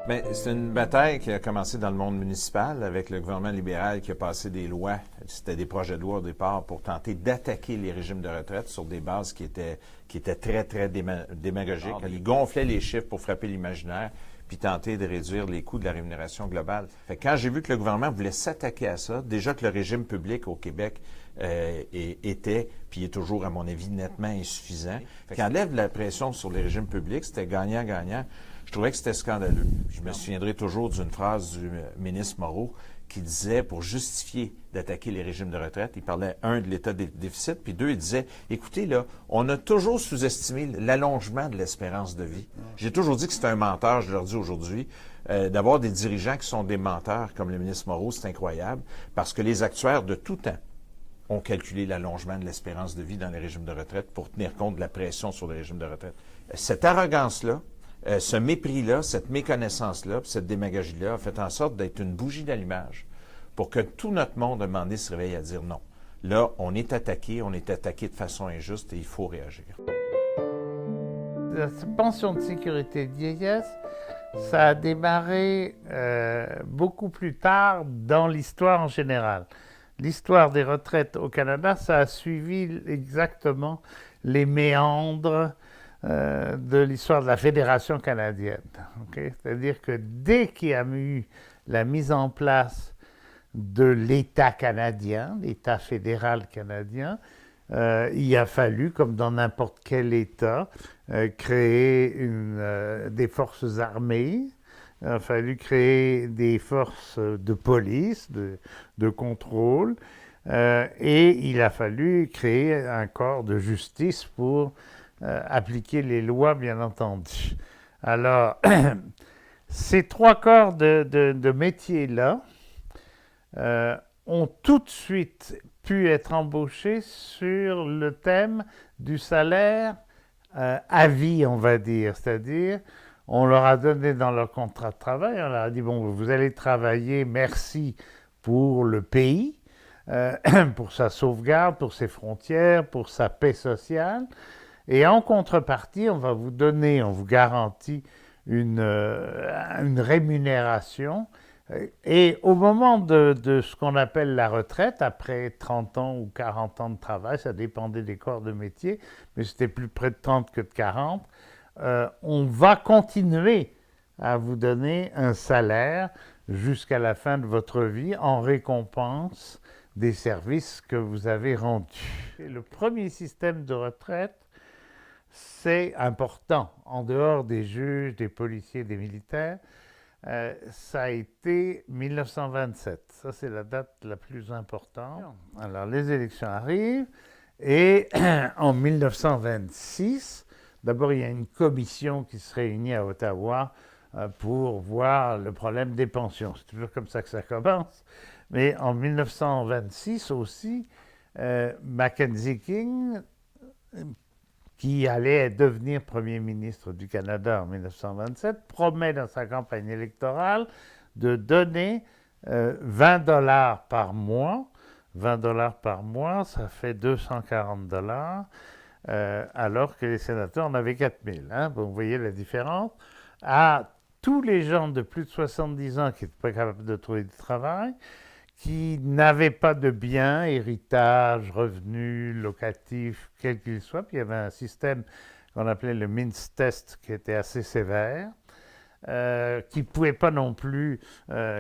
Bien, c'est une bataille qui a commencé dans le monde municipal avec le gouvernement libéral qui a passé des lois, c'était des projets de loi au départ, pour tenter d'attaquer les régimes de retraite sur des bases qui étaient très, très démagogiques. Ils gonflaient les chiffres pour frapper l'imaginaire puis tenter de réduire les coûts de la rémunération globale. Fait que quand j'ai vu que le gouvernement voulait s'attaquer à ça, déjà que le régime public au Québec était, puis est toujours, à mon avis, nettement insuffisant. Fait qu'enlève la pression sur les régimes publics, c'était gagnant-gagnant. Je trouvais que c'était scandaleux. Je me souviendrai toujours d'une phrase du ministre Moreau qui disait, pour justifier d'attaquer les régimes de retraite, il parlait, un, de l'état des déficits, puis deux, il disait, écoutez, là, on a toujours sous-estimé l'allongement de l'espérance de vie. J'ai toujours dit que c'est un menteur, je leur dis aujourd'hui. D'avoir des dirigeants qui sont des menteurs, comme le ministre Moreau, c'est incroyable, parce que les actuaires de tout temps ont calculé l'allongement de l'espérance de vie dans les régimes de retraite pour tenir compte de la pression sur les régimes de retraite. Cette arrogance-là, ce mépris-là, cette méconnaissance-là, cette démagogie-là a fait en sorte d'être une bougie d'allumage pour que tout notre monde, à un moment donné, se réveille à dire non. Là, on est attaqué de façon injuste et il faut réagir. La pension de sécurité de vieillesse, ça a démarré beaucoup plus tard dans l'histoire en général. L'histoire des retraites au Canada, ça a suivi exactement les méandres de l'histoire de la Fédération canadienne. Okay? C'est-à-dire que dès qu'il y a eu la mise en place de l'État canadien, l'État fédéral canadien, il a fallu, comme dans n'importe quel État, créer des forces armées. Il a fallu créer des forces de police, de contrôle, et il a fallu créer un corps de justice pour appliquer les lois, bien entendu. Alors, ces trois corps de métiers-là ont tout de suite pu être embauchés sur le thème du salaire à vie, on va dire. C'est-à-dire, on leur a donné dans leur contrat de travail, on leur a dit, bon, vous allez travailler, merci pour le pays, pour sa sauvegarde, pour ses frontières, pour sa paix sociale. Et en contrepartie, on va vous donner, on vous garantit une rémunération. Et au moment de ce qu'on appelle la retraite, après 30 ans ou 40 ans de travail, ça dépendait des corps de métier, mais c'était plus près de 30 que de 40, on va continuer à vous donner un salaire jusqu'à la fin de votre vie en récompense des services que vous avez rendus. Le premier système de retraite, c'est important, en dehors des juges, des policiers, des militaires, ça a été 1927. Ça, c'est la date la plus importante. Alors, les élections arrivent et en 1926, d'abord, il y a une commission qui se réunit à Ottawa pour voir le problème des pensions. C'est toujours comme ça que ça commence. Mais en 1926 aussi, Mackenzie King, qui allait devenir Premier ministre du Canada en 1927, promet dans sa campagne électorale de donner 20 $ par mois. 20 $ par mois, ça fait 240 $, alors que les sénateurs en avaient 4000. Hein? Vous voyez la différence. À tous les gens de plus de 70 ans qui n'étaient pas capables de trouver du travail, qui n'avaient pas de biens, héritage, revenus, locatifs, quel qu'il soit. Puis il y avait un système qu'on appelait le Mintz Test qui était assez sévère, qui ne pouvaient pas non plus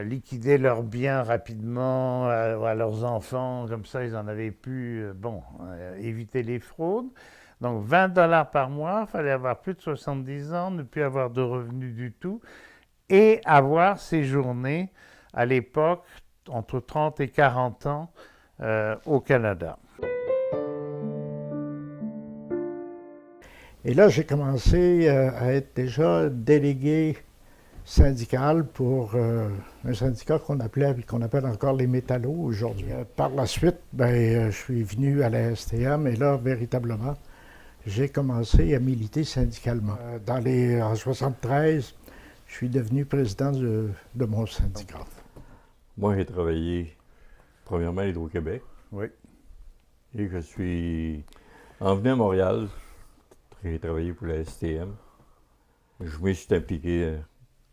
liquider leurs biens rapidement à leurs enfants, comme ça ils en avaient pu éviter les fraudes. Donc 20 $ par mois, il fallait avoir plus de 70 ans, ne plus avoir de revenus du tout, et avoir séjourné à l'époque entre 30 et 40 ans au Canada. Et là, j'ai commencé à être déjà délégué syndical pour un syndicat qu'on appelle encore les métallos aujourd'hui. Par la suite, je suis venu à la STM et là, véritablement, j'ai commencé à militer syndicalement. En 1973, je suis devenu président de mon syndicat. Moi, j'ai travaillé premièrement à Hydro-Québec. Oui. Et je suis en venant à Montréal. J'ai travaillé pour la STM. Je me suis impliqué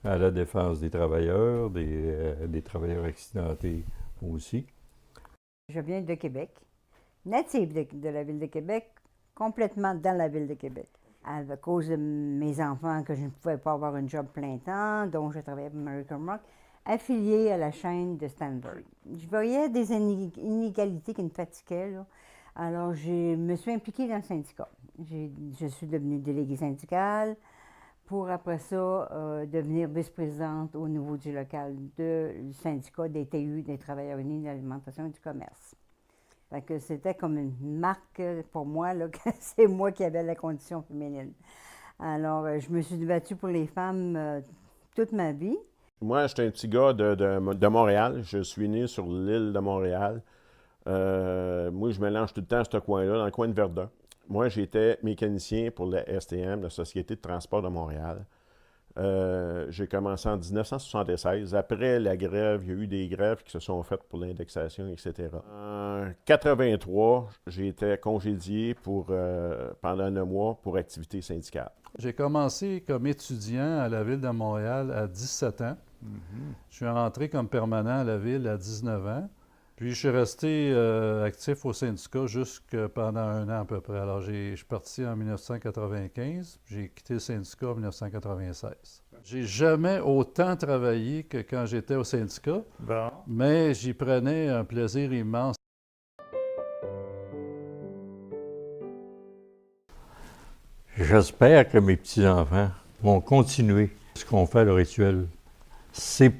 à la défense des travailleurs, des travailleurs accidentés aussi. Je viens de Québec, native de la ville de Québec, complètement dans la ville de Québec. À cause de mes enfants, que je ne pouvais pas avoir un job plein temps, donc je travaillais pour American Rock, affiliée à la chaîne de Stanford. Je voyais des inégalités qui me fatiguaient, là. Alors, je me suis impliquée dans le syndicat. Je suis devenue déléguée syndicale pour, après ça, devenir vice-présidente au niveau du local du syndicat des TU, des Travailleurs unis de l'alimentation et du commerce. Fait que c'était comme une marque pour moi, là, que c'est moi qui avais la condition féminine. Alors, je me suis battue pour les femmes toute ma vie. Moi, j'étais un petit gars de Montréal. Je suis né sur l'île de Montréal. Moi, je mélange tout le temps à ce coin-là, dans le coin de Verdun. Moi, j'étais mécanicien pour la STM, la Société de transport de Montréal. J'ai commencé en 1976. Après la grève, il y a eu des grèves qui se sont faites pour l'indexation, etc. En 1983, j'ai été congédié pendant 9 mois pour activité syndicale. J'ai commencé comme étudiant à la Ville de Montréal à 17 ans. Je suis rentré comme permanent à la Ville à 19 ans. Puis je suis resté actif au syndicat jusque pendant 1 an à peu près. Alors je suis parti en 1995, j'ai quitté le syndicat en 1996. J'ai jamais autant travaillé que quand j'étais au syndicat, mais j'y prenais un plaisir immense. J'espère que mes petits-enfants vont continuer ce qu'on fait à l'heure actuelle. C'est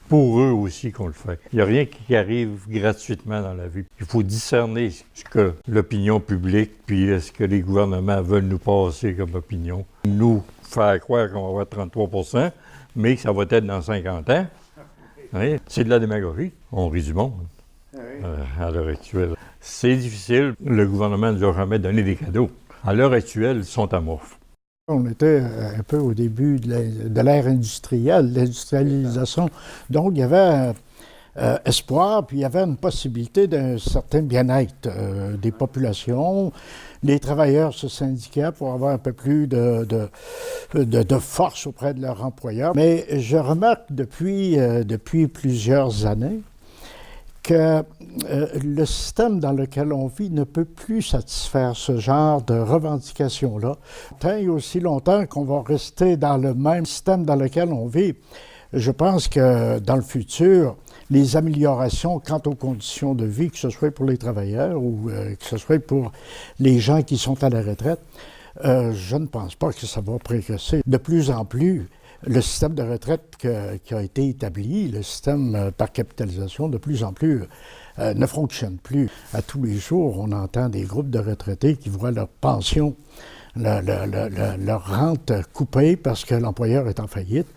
pour eux aussi qu'on le fait. Il n'y a rien qui arrive gratuitement dans la vie. Il faut discerner ce que l'opinion publique puis ce que les gouvernements veulent nous passer comme opinion. Nous faire croire qu'on va avoir 33 % mais que ça va être dans 50 ans. Oui, c'est de la démagogie. On rit du monde à l'heure actuelle. C'est difficile. Le gouvernement ne nous a jamais donné des cadeaux. À l'heure actuelle, ils sont amorphes. On était un peu au début de l'ère industrielle, l'industrialisation. Donc, il y avait espoir, puis il y avait une possibilité d'un certain bien-être des populations. Les travailleurs se syndiquaient pour avoir un peu plus de force auprès de leur employeur. Mais je remarque depuis plusieurs années que le système dans lequel on vit ne peut plus satisfaire ce genre de revendications-là. Tant et aussi longtemps qu'on va rester dans le même système dans lequel on vit, je pense que dans le futur, les améliorations quant aux conditions de vie, que ce soit pour les travailleurs ou que ce soit pour les gens qui sont à la retraite, je ne pense pas que ça va progresser. De plus en plus, le système de retraite qui a été établi, le système par capitalisation, de plus en plus ne fonctionne plus. À tous les jours, on entend des groupes de retraités qui voient leur pension, leur rente coupée parce que l'employeur est en faillite.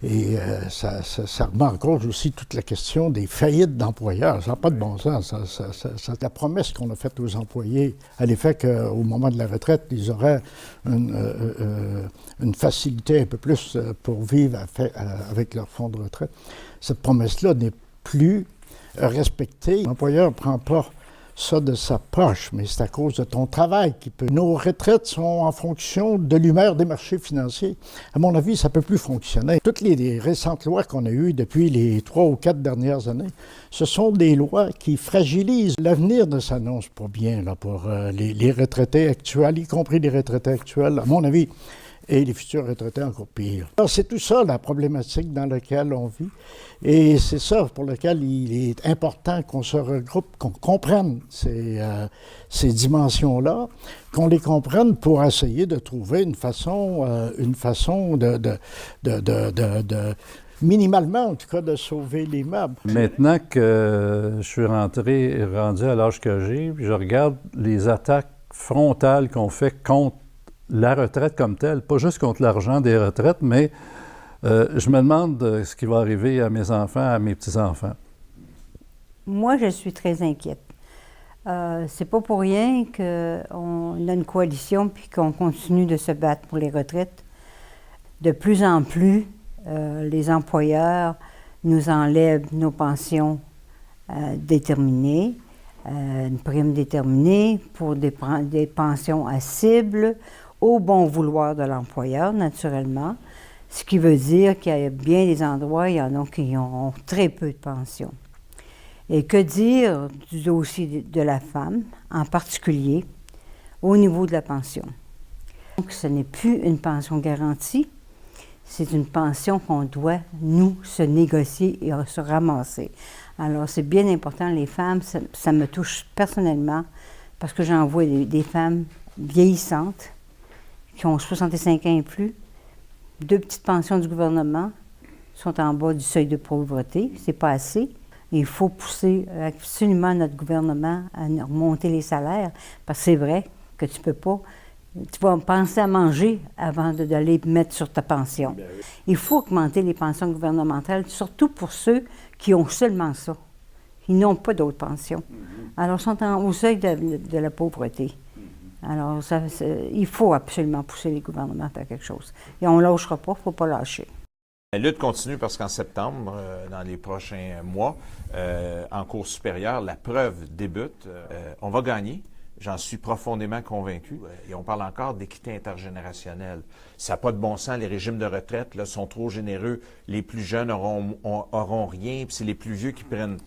Et ça remet en cause aussi toute la question des faillites d'employeurs. Ça n'a pas de bon sens. La promesse qu'on a faite aux employés à l'effet qu'au moment de la retraite, ils auraient une facilité un peu plus pour vivre avec leur fonds de retraite. Cette promesse-là n'est plus respectée. L'employeur ne prend pas ça de sa poche, mais c'est à cause de ton travail qui peut. Nos retraites sont en fonction de l'humeur des marchés financiers. À mon avis, ça ne peut plus fonctionner. Toutes les récentes lois qu'on a eues depuis les 3 ou 4 dernières années, ce sont des lois qui fragilisent. L'avenir ne s'annonce pas bien là, pour les retraités actuels, y compris les retraités actuels, à mon avis, et les futurs retraités encore pire. Alors, c'est tout ça la problématique dans laquelle on vit. Et c'est ça pour lequel il est important qu'on se regroupe, qu'on comprenne ces dimensions-là, qu'on les comprenne pour essayer de trouver une façon de minimalement, en tout cas, de sauver les meubles. Maintenant que je suis rendu à l'âge que j'ai, je regarde les attaques frontales qu'on fait contre la retraite comme telle, pas juste contre l'argent des retraites, mais je me demande ce qui va arriver à mes enfants, à mes petits-enfants. Moi, je suis très inquiète. C'est pas pour rien qu'on a une coalition puis qu'on continue de se battre pour les retraites. De plus en plus, les employeurs nous enlèvent nos pensions déterminées, une prime déterminée pour des pensions à cible, au bon vouloir de l'employeur, naturellement. Ce qui veut dire qu'il y a bien des endroits, il y en a qui ont très peu de pension. Et que dire du dossier de la femme, en particulier au niveau de la pension? Donc, ce n'est plus une pension garantie, c'est une pension qu'on doit, nous, se négocier et se ramasser. Alors, c'est bien important, les femmes, ça me touche personnellement, parce que j'en vois des femmes vieillissantes, qui ont 65 ans et plus, 2 petites pensions du gouvernement, sont en bas du seuil de pauvreté, c'est pas assez. Il faut pousser absolument notre gouvernement à remonter les salaires, parce que c'est vrai que tu peux pas, tu vas penser à manger avant d'aller mettre sur ta pension. Il faut augmenter les pensions gouvernementales, surtout pour ceux qui ont seulement ça. Ils n'ont pas d'autres pensions. Alors, ils sont au seuil de la pauvreté. Alors, il faut absolument pousser les gouvernements à faire quelque chose. Et on ne lâchera pas, il ne faut pas lâcher. La lutte continue parce qu'en septembre, dans les prochains mois, en cours supérieur, la preuve débute. On va gagner. J'en suis profondément convaincu. Et on parle encore d'équité intergénérationnelle. Ça n'a pas de bon sens. Les régimes de retraite là, sont trop généreux. Les plus jeunes auront rien. Puis c'est les plus vieux qui prennent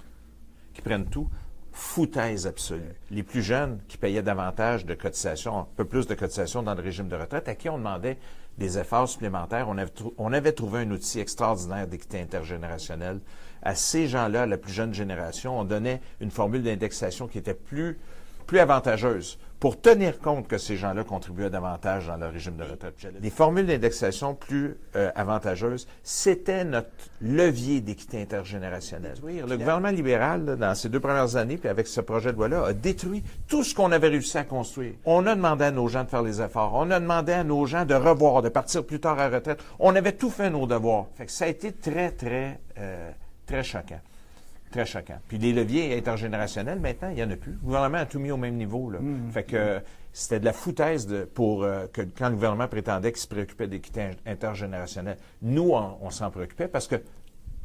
tout. Foutaise absolue. Les plus jeunes qui payaient davantage de cotisations, un peu plus de cotisations dans le régime de retraite, à qui on demandait des efforts supplémentaires, on avait trouvé un outil extraordinaire d'équité intergénérationnelle. À ces gens-là, à la plus jeune génération, on donnait une formule d'indexation qui était plus avantageuse pour tenir compte que ces gens-là contribuaient davantage dans leur régime de retraite. Des formules d'indexation plus avantageuses, c'était notre levier d'équité intergénérationnelle. Le gouvernement libéral, là, dans ces 2 premières années, puis avec ce projet de loi-là, a détruit tout ce qu'on avait réussi à construire. On a demandé à nos gens de faire les efforts. On a demandé à nos gens de revoir, de partir plus tard à la retraite. On avait tout fait nos devoirs. Fait que ça a été très choquant. Très choquant. Puis les leviers intergénérationnels, maintenant, il n'y en a plus. Le gouvernement a tout mis au même niveau. Là. Fait que c'était de la foutaise que quand le gouvernement prétendait qu'il se préoccupait d'équité intergénérationnelle. Nous, on s'en préoccupait parce que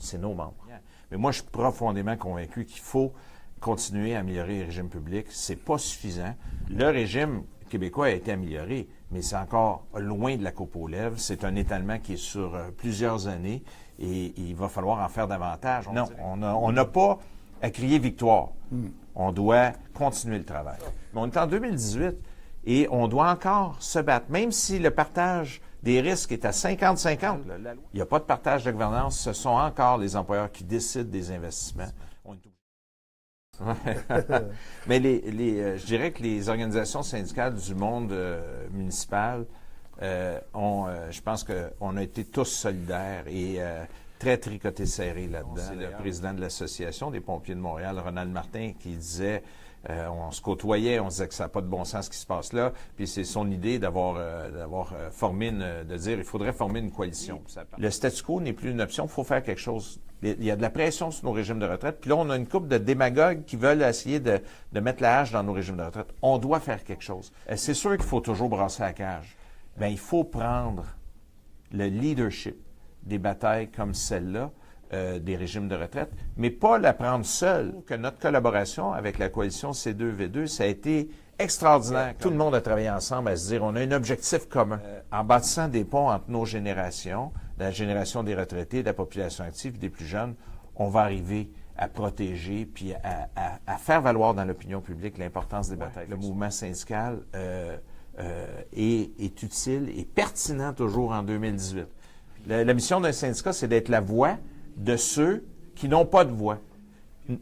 c'est nos membres. Mais moi, je suis profondément convaincu qu'il faut continuer à améliorer les régimes publics. C'est pas suffisant. Le régime québécois a été amélioré, mais c'est encore loin de la coupe aux lèvres. C'est un étalement qui est sur plusieurs années. Et il va falloir en faire davantage. Non, on n'a pas à crier victoire. On doit continuer le travail. Mais on est en 2018 et on doit encore se battre. Même si le partage des risques est à 50-50, il n'y a pas de partage de gouvernance. Ce sont encore les employeurs qui décident des investissements. Mais je dirais que les organisations syndicales du monde municipal je pense qu'on a été tous solidaires et très tricotés serrés là-dedans. C'est le président de l'Association des pompiers de Montréal, Ronald Martin, qui disait, on se côtoyait, on se disait que ça n'a pas de bon sens ce qui se passe là, puis c'est son idée d'avoir formé de dire il faudrait former une coalition. Le statu quo n'est plus une option, il faut faire quelque chose. Il y a de la pression sur nos régimes de retraite, puis là, on a une couple de démagogues qui veulent essayer de mettre la hache dans nos régimes de retraite. On doit faire quelque chose. C'est sûr qu'il faut toujours brasser la cage. Bien, il faut prendre le leadership des batailles comme celle-là, des régimes de retraite, mais pas la prendre seule. Que notre collaboration avec la coalition C2V2, ça a été extraordinaire. Tout le monde a travaillé ensemble à se dire, on a un objectif commun. En bâtissant des ponts entre nos générations, la génération des retraités, de la population active et des plus jeunes, on va arriver à protéger puis à faire valoir dans l'opinion publique l'importance des batailles. Le mouvement syndical est utile et pertinent toujours en 2018. La mission d'un syndicat, c'est d'être la voix de ceux qui n'ont pas de voix.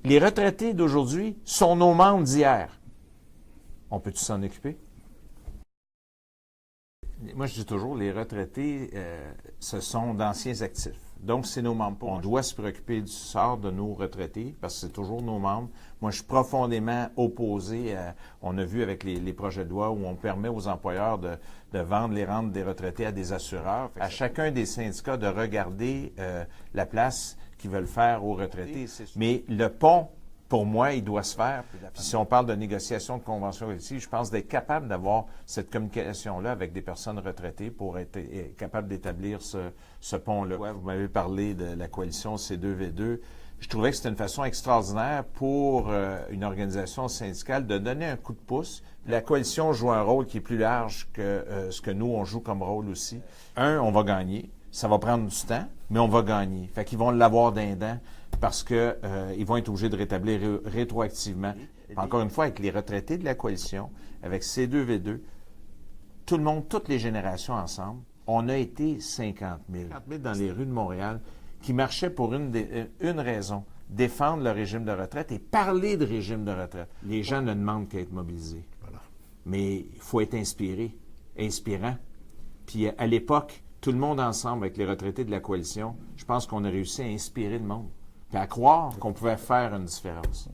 Les retraités d'aujourd'hui sont nos membres d'hier. On peut-tu s'en occuper? Moi, je dis toujours, les retraités, ce sont d'anciens actifs. Donc, c'est nos membres. On doit se préoccuper du sort de nos retraités parce que c'est toujours nos membres. Moi, je suis profondément opposé on a vu avec les projets de loi où on permet aux employeurs de vendre les rentes des retraités à des assureurs. À chacun des syndicats de regarder la place qu'ils veulent faire aux retraités. Mais le pont, pour moi, il doit se faire. Puis si on parle de négociation de convention collective, je pense d'être capable d'avoir cette communication-là avec des personnes retraitées pour être capable d'établir ce pont-là. Vous m'avez parlé de la coalition C2V2. Je trouvais que c'était une façon extraordinaire pour une organisation syndicale de donner un coup de pouce. La coalition joue un rôle qui est plus large que ce que nous, on joue comme rôle aussi. On va gagner. Ça va prendre du temps, mais on va gagner. Fait qu'ils vont l'avoir d'un dent parce que ils vont être obligés de rétablir rétroactivement. Encore une fois, avec les retraités de la coalition, avec C2V2, tout le monde, toutes les générations ensemble, on a été 50 000. 50 000 dans les rues de Montréal qui marchaient pour une raison, défendre le régime de retraite et parler de régime de retraite. Les gens ne demandent qu'à être mobilisés. Voilà. Mais il faut être inspirant. Puis à l'époque, tout le monde ensemble avec les retraités de la coalition, je pense qu'on a réussi à inspirer le monde, puis à croire qu'on pouvait faire une différence.